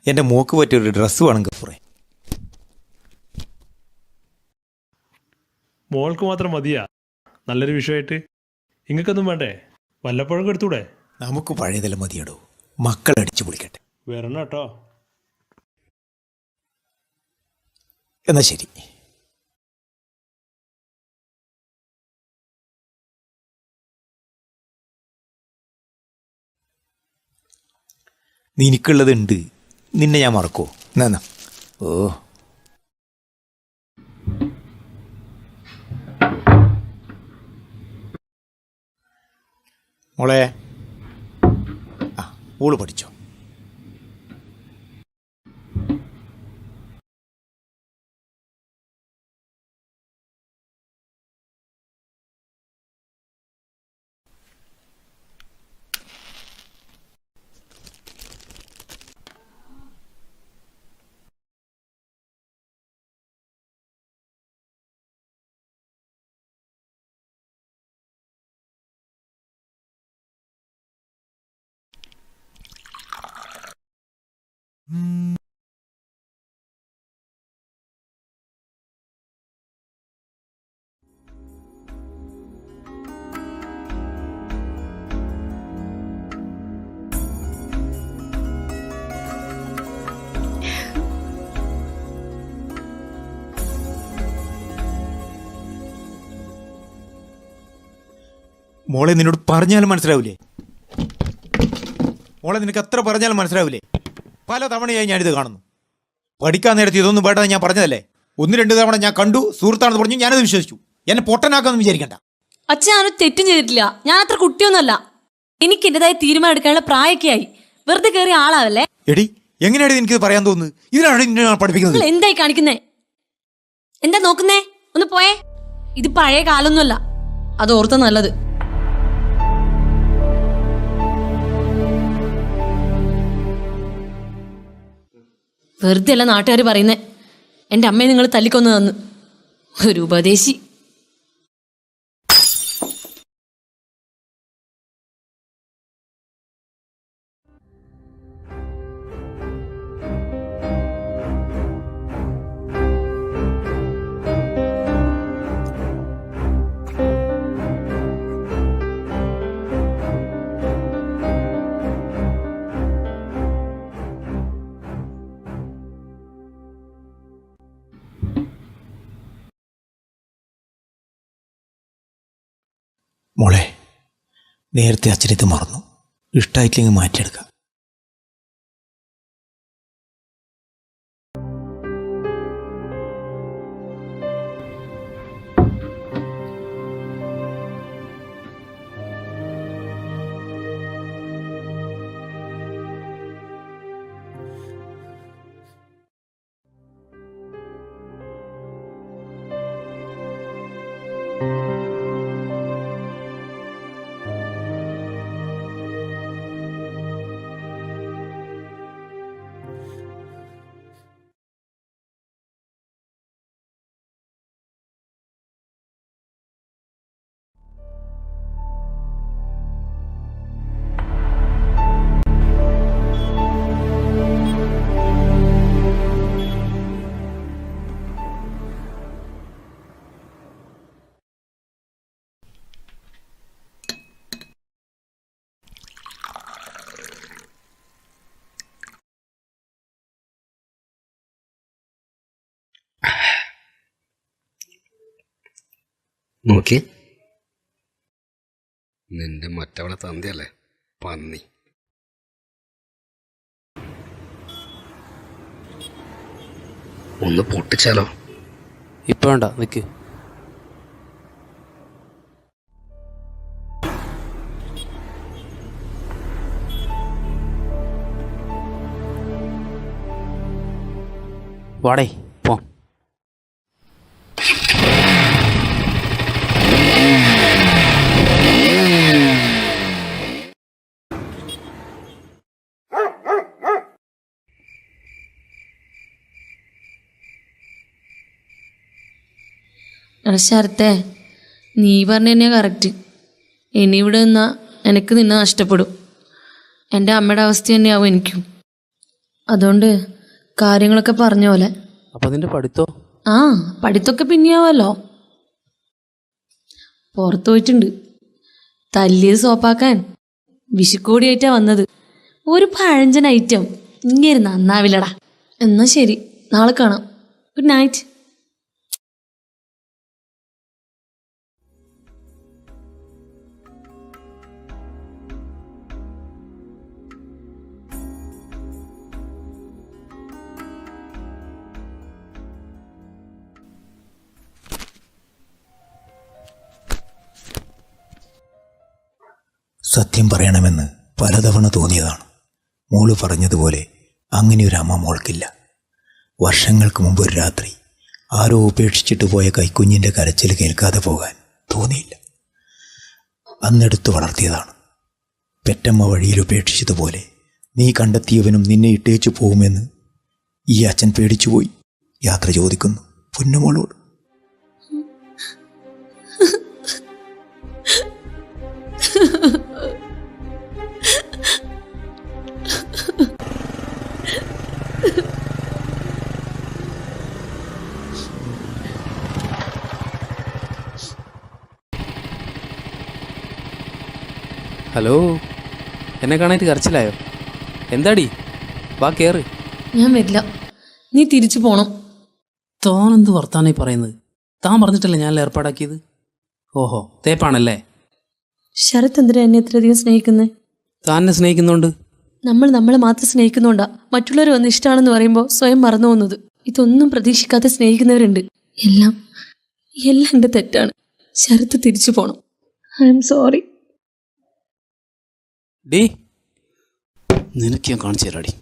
എൻ്റെ മോക്ക് പറ്റിയൊരു ഡ്രസ്സ് വേണം ഗഫൂറെ. മോൾക്ക് മാത്രം മതിയാ നല്ലൊരു വിഷയമായിട്ട്? ഇങ്ങക്കൊന്നും വേണ്ടേ? വല്ലപ്പോഴും എടുത്തൂടെ? നമുക്ക് പഴയതെല്ലാം മതിയടോ, മക്കളടിച്ചു പൊളിക്കട്ടെ. വരണം കേട്ടോ. എന്നാ ശരി. നിനക്കുള്ളതുണ്ട്, നിന്നെ ഞാൻ മറക്കോ? എന്നാ ഓ മോളെ, ആ ഓള് പഠിച്ചോ. മോളെ, നിന്നോട് പറഞ്ഞാലും മനസ്സിലാവില്ലേ? മോളെ, നിനക്ക് എത്ര പറഞ്ഞാലും മനസ്സിലാവില്ലേ? പല തവണയായി ഞാനിത് കാണുന്നു. പഠിക്കാൻ നേരത്തെ ഇതൊന്നും വേണ്ടത് ഞാൻ പറഞ്ഞതല്ലേ. 1-2 തവണ ഞാൻ കണ്ടു, സുഹൃത്താണെന്ന് പറഞ്ഞു, ഞാനത് വിശ്വസിച്ചു. എന്നെ പൊട്ടനാക്കാമെന്ന് വിചാരിക്കണ്ട. അച്ഛൻ ഞാനൊരു തെറ്റും ചെയ്തിട്ടില്ല. ഞാൻ അത്ര കുട്ടിയൊന്നുമല്ല. എനിക്ക് എന്റേതായ തീരുമാനം എടുക്കാനുള്ള പ്രായമൊക്കെ ആയി. വെറുതെ കയറിയ ആളാവല്ലേ. എടി, എങ്ങനെയാണ് എനിക്കിത് പറയാൻ തോന്നുന്നത്? ഇതിനാണ് നിന്നെ പഠിപ്പിക്കുന്നത്. എന്തായി കാണിക്കുന്നേ? എന്താ നോക്കുന്നേ? ഒന്ന് പോയേ. ഇത് പഴയ കാലൊന്നുമല്ല, അത് ഓർത്ത നല്ലത്. വെറുതെ അല്ല നാട്ടുകാർ പറയുന്നേ എൻ്റെ അമ്മയെ നിങ്ങൾ തല്ലിക്കൊന്നു തന്നു. ഒരു ഉപദേശി. മോളെ, നേരത്തെ അച്ഛനിത് മറന്നു. ഇഷ്ടമായിട്ടില്ലെങ്കിൽ മാറ്റിയെടുക്കാം. നോക്കി, നിന്റെ മറ്റവളെ തന്തയല്ലേ പന്നി. ഒന്ന് പൊട്ടിച്ചാലോ? ഇപ്പൊ വേണ്ട, നിക്ക്. വാടേ പോ. ശരത്തെ, നീ പറഞ്ഞ തന്നെയാ കറക്റ്റ്. ഇനി ഇവിടെ നിന്നാ എനിക്ക് നിന്നെ നഷ്ടപ്പെടും. എൻ്റെ അമ്മയുടെ അവസ്ഥ തന്നെയാവും എനിക്കും. അതുകൊണ്ട് കാര്യങ്ങളൊക്കെ പറഞ്ഞ പോലെ. അപ്പം അതിൻ്റെ പഠിത്തോ? ആ, പഠിത്തൊക്കെ പിന്നെയാവല്ലോ. പുറത്തു പോയിട്ടുണ്ട്. തല്ലിയത് സോപ്പാക്കാൻ വിഷുക്കോടിയായിട്ടാ വന്നത്. ഒരു പഴഞ്ചൻ ഐറ്റം ഇങ്ങനെ നന്നാവില്ലടാ. എന്നാ ശരി, നാളെ കാണാം. Good night. സത്യം പറയണമെന്ന് പലതവണ തോന്നിയതാണ്. മോള് പറഞ്ഞതുപോലെ അങ്ങനെയൊരു അമ്മ മോൾക്കില്ല. വർഷങ്ങൾക്ക് മുമ്പ് ഒരു രാത്രി ആരോ ഉപേക്ഷിച്ചിട്ട് പോയ കൈക്കുഞ്ഞിൻ്റെ കരച്ചിൽ കേൾക്കാതെ പോകാൻ തോന്നിയില്ല. അന്നെടുത്ത് വളർത്തിയതാണ്. പെറ്റമ്മ വഴിയിൽ ഉപേക്ഷിച്ചതുപോലെ നീ കണ്ടെത്തിയവനും നിന്നെ ഇട്ടേച്ചു പോകുമെന്ന് ഈ അച്ഛൻ പേടിച്ചുപോയി. യാത്ര ചോദിക്കുന്നു പൊന്നുമോളോട്. ഹലോ, എന്നെ കാണാനായിട്ട് കരച്ചിലായോ? എന്താടി, വാ കയറ്. ഞാൻ വരില്ല, നീ തിരിച്ചു പോണം. താൻ എന്ത് വർത്താനായി പറയുന്നത്? താൻ പറഞ്ഞിട്ടല്ലേ ഞാൻ ഏർപ്പാടാക്കിയത്? ഓഹോ, തേപ്പാണല്ലേ? ശരത് എന്തിനാ എന്നെ ഇത്രയധികം സ്നേഹിക്കുന്നത്? താൻ എന്നെ സ്നേഹിക്കുന്നുണ്ട്. നമ്മൾ നമ്മളെ മാത്രം സ്നേഹിക്കുന്നുണ്ടാ മറ്റുള്ളവർ വന്ന് ഇഷ്ടമാണെന്ന് പറയുമ്പോൾ സ്വയം മറന്നു പോകുന്നത്. ഇതൊന്നും പ്രതീക്ഷിക്കാതെ സ്നേഹിക്കുന്നവരുണ്ട്. എല്ലാം എൻ്റെ തെറ്റാണ്. ശരത്ത് തിരിച്ചു പോണം. I am sorry. ഡീ, നിനക്ക് ഞാൻ കാണിച്ചു തരാടി.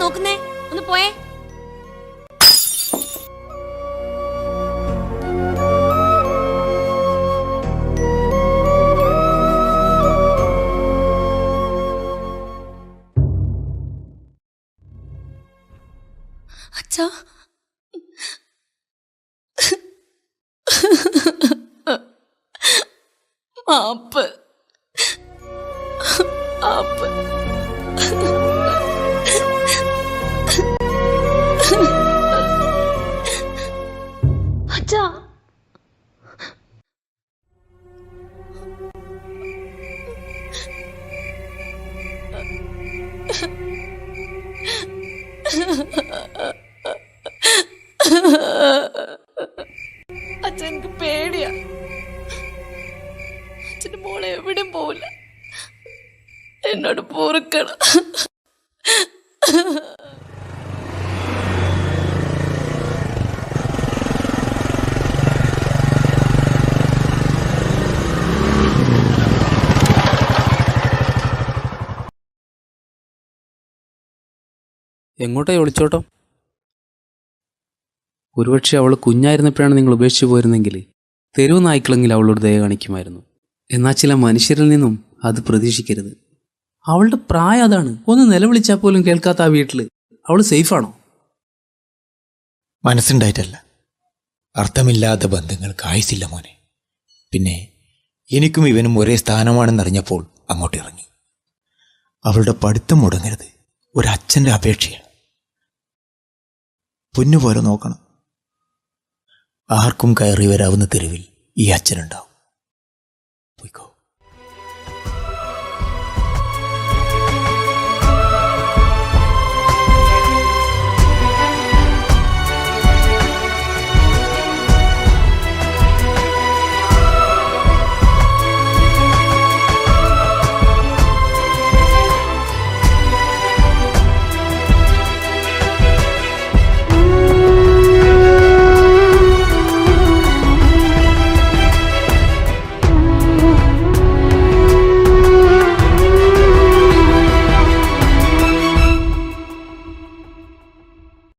നോക്കുന്നേ, ഒന്ന് പോയേ. അച്ഛാ, മാപ്പ് മാപ്പ്. അച്ഛാ, അച്ഛൻ എനിക്ക് പേടിയാ. അച്ഛൻ്റെ മോളെ എവിടെയും പോവില്ല. എന്നോട് പൊറുക്കണം. എങ്ങോട്ടായി ഒളിച്ചോട്ടോ? ഒരുപക്ഷെ അവൾ കുഞ്ഞായിരുന്നപ്പോഴാണ് നിങ്ങൾ ഉപേക്ഷിച്ചു പോയിരുന്നെങ്കിൽ തെരുവ് നായ്ക്കളെങ്കിൽ അവളോട് ദയ കാണിക്കുമായിരുന്നു. എന്നാൽ ചില മനുഷ്യരിൽ നിന്നും അത് പ്രതീക്ഷിക്കരുത്. അവളുടെ പ്രായം അതാണ്. ഒന്ന് നിലവിളിച്ചാൽ പോലും കേൾക്കാത്ത ആ വീട്ടില് അവള് സേഫാണോ? മനസ്സുണ്ടായിട്ടല്ല. അർത്ഥമില്ലാത്ത ബന്ധങ്ങൾക്ക് ആയുസില്ല മോനെ. പിന്നെ എനിക്കും ഇവനും ഒരേ സ്ഥാനമാണെന്നറിഞ്ഞപ്പോൾ അങ്ങോട്ട് ഇറങ്ങി. അവളുടെ പഠിത്തം മുടങ്ങരുത്, ഒരച്ഛൻ്റെ അപേക്ഷയാണ്. പൊന്നുപോലെ നോക്കണം. ആർക്കും കയറി വരാവുന്ന തെരുവിൽ ഈ അച്ഛനുണ്ടാവും.